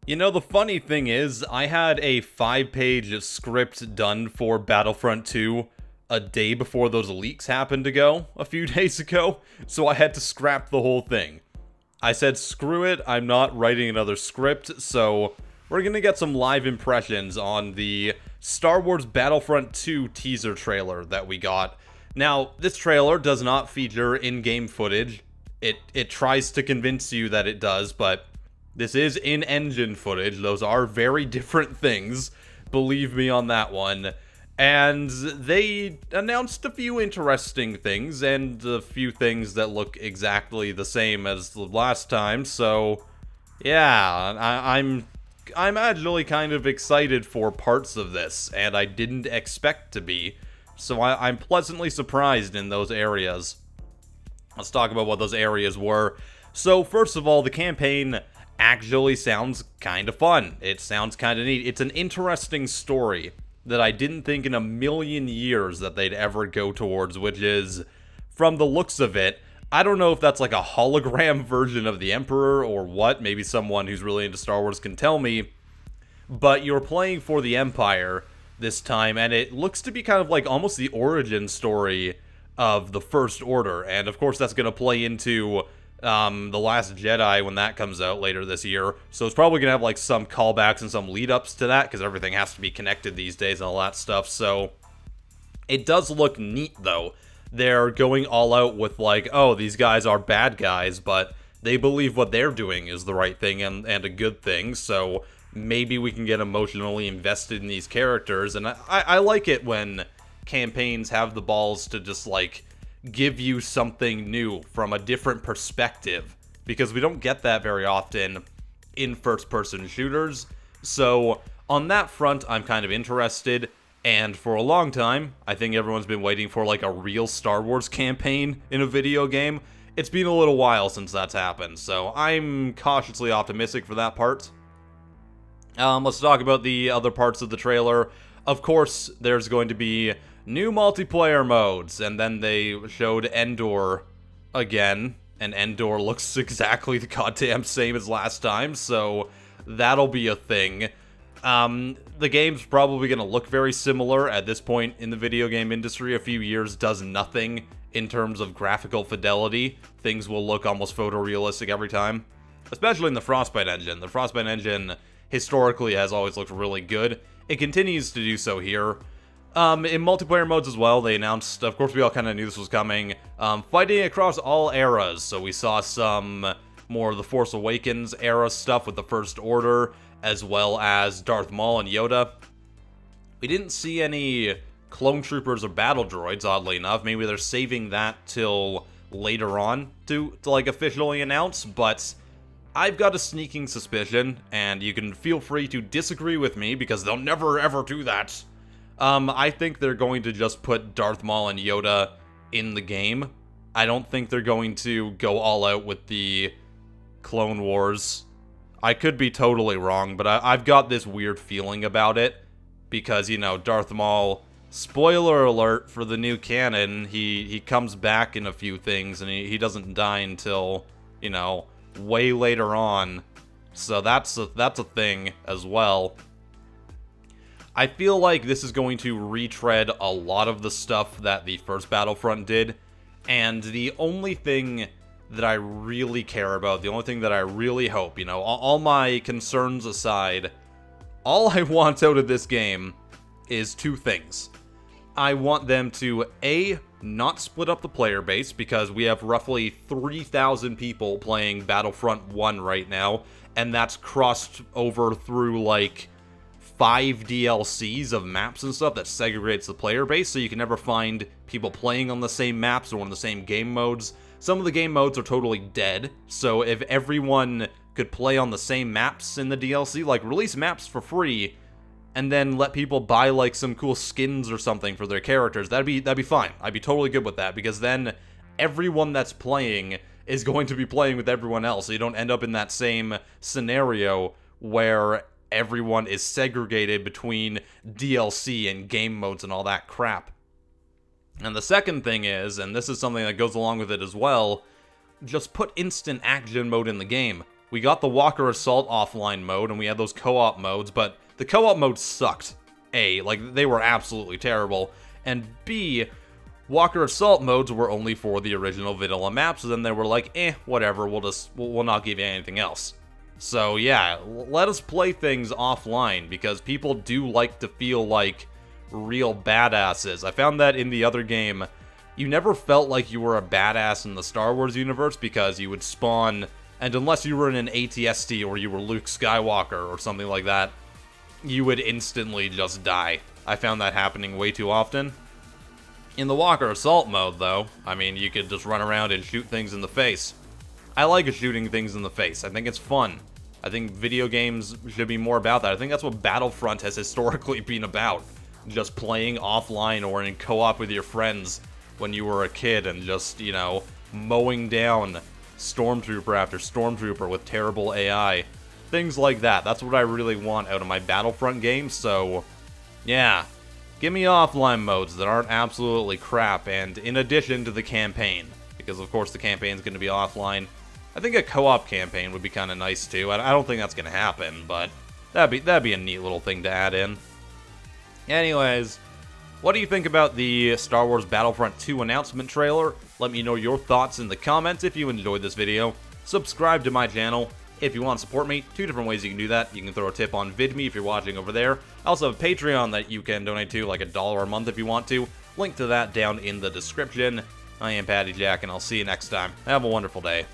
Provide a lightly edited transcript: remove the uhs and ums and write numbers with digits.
You know, the funny thing is, I had a 5-page script done for Battlefront 2 a day before those leaks happened to go a few days ago, so I had to scrap the whole thing. I said, screw it, I'm not writing another script, so we're gonna get some live impressions on the Star Wars Battlefront 2 teaser trailer that we got. Now, this trailer does not feature in-game footage. It tries to convince you that it does, but this is in-engine footage. Those are very different things, believe me on that one. And they announced a few interesting things, and a few things that look exactly the same as the last time, so yeah, I'm actually kind of excited for parts of this, and I didn't expect to be, so I'm pleasantly surprised in those areas. Let's talk about what those areas were. So, first of all, the campaign actually sounds kind of fun. It sounds kind of neat. It's an interesting story that I didn't think in a million years that they'd ever go towards, which is, from the looks of it, I don't know if that's like a hologram version of the Emperor or what. Maybe someone who's really into Star Wars can tell me. But you're playing for the Empire this time, and it looks to be kind of like almost the origin story of the First Order. And of course that's going to play into The Last Jedi when that comes out later this year. So it's probably going to have like some callbacks and some lead-ups to that, because everything has to be connected these days and all that stuff. So it does look neat, though. They're going all out with like, oh, these guys are bad guys, but they believe what they're doing is the right thing and a good thing. So maybe we can get emotionally invested in these characters. And I like it when campaigns have the balls to just like give you something new from a different perspective, because we don't get that very often in first-person shooters. So on that front, I'm kind of interested, and for a long time, I think everyone's been waiting for like a real Star Wars campaign in a video game. It's been a little while since that's happened, so I'm cautiously optimistic for that part. Let's talk about the other parts of the trailer. Of course, there's going to be new multiplayer modes, and then they showed Endor again, and Endor looks exactly the goddamn same as last time, so that'll be a thing. The game's probably going to look very similar at this point in the video game industry. A few years does nothing in terms of graphical fidelity. Things will look almost photorealistic every time, especially in the Frostbite engine. The Frostbite engine historically has always looked really good. It continues to do so here. In multiplayer modes as well, they announced, of course we all kind of knew this was coming, fighting across all eras. So we saw some more of the Force Awakens era stuff with the First Order, as well as Darth Maul and Yoda. We didn't see any clone troopers or battle droids, oddly enough. Maybe they're saving that till later on to like officially announce, but I've got a sneaking suspicion, and you can feel free to disagree with me, because they'll never ever do that. I think they're going to just put Darth Maul and Yoda in the game. I don't think they're going to go all out with the Clone Wars. I could be totally wrong, but I've got this weird feeling about it, because, you know, Darth Maul, spoiler alert for the new canon, he comes back in a few things, and he doesn't die until, you know, way later on. So that's a thing as well. I feel like this is going to retread a lot of the stuff that the first Battlefront did, and the only thing that I really care about, the only thing that I really hope, you know, all my concerns aside, all I want out of this game is two things. I want them to, A, not split up the player base, because we have roughly 3,000 people playing Battlefront 1 right now, and that's crossed over through, like, 5 DLCs of maps and stuff that segregates the player base, so you can never find people playing on the same maps or on the same game modes. Some of the game modes are totally dead, so if everyone could play on the same maps in the DLC, like, release maps for free, and then let people buy, like, some cool skins or something for their characters, that'd be fine. I'd be totally good with that, because then everyone that's playing is going to be playing with everyone else, so you don't end up in that same scenario where everyone is segregated between DLC and game modes and all that crap. And the second thing is, and this is something that goes along with it as well, just put instant action mode in the game. we got the Walker Assault offline mode, and we had those co-op modes, but the co-op modes sucked. A, like, they were absolutely terrible, and B, Walker Assault modes were only for the original vanilla maps, and then they were like, whatever, we'll not give you anything else. So yeah, let us play things offline, because people do like to feel like real badasses. I found that in the other game, you never felt like you were a badass in the Star Wars universe, because you would spawn, and unless you were in an ATST or you were Luke Skywalker or something like that, you would instantly just die. I found that happening way too often. In the Walker Assault mode, though, I mean, you could just run around and shoot things in the face. I like shooting things in the face. I think it's fun. I think video games should be more about that. I think that's what Battlefront has historically been about. Just playing offline or in co-op with your friends when you were a kid and just, you know, mowing down Stormtrooper after Stormtrooper with terrible AI. Things like that. That's what I really want out of my Battlefront games, so yeah. Give me offline modes that aren't absolutely crap, and in addition to the campaign, because of course the campaign's going to be offline. I think a co-op campaign would be kind of nice too. I don't think that's going to happen, but that'd be a neat little thing to add in. Anyways, what do you think about the Star Wars Battlefront 2 announcement trailer? Let me know your thoughts in the comments if you enjoyed this video. Subscribe to my channel. If you want to support me, 2 different ways you can do that. You can throw a tip on VidMe if you're watching over there. I also have a Patreon that you can donate to, like $1 a month if you want to. Link to that down in the description. I am PattyJack, and I'll see you next time. Have a wonderful day.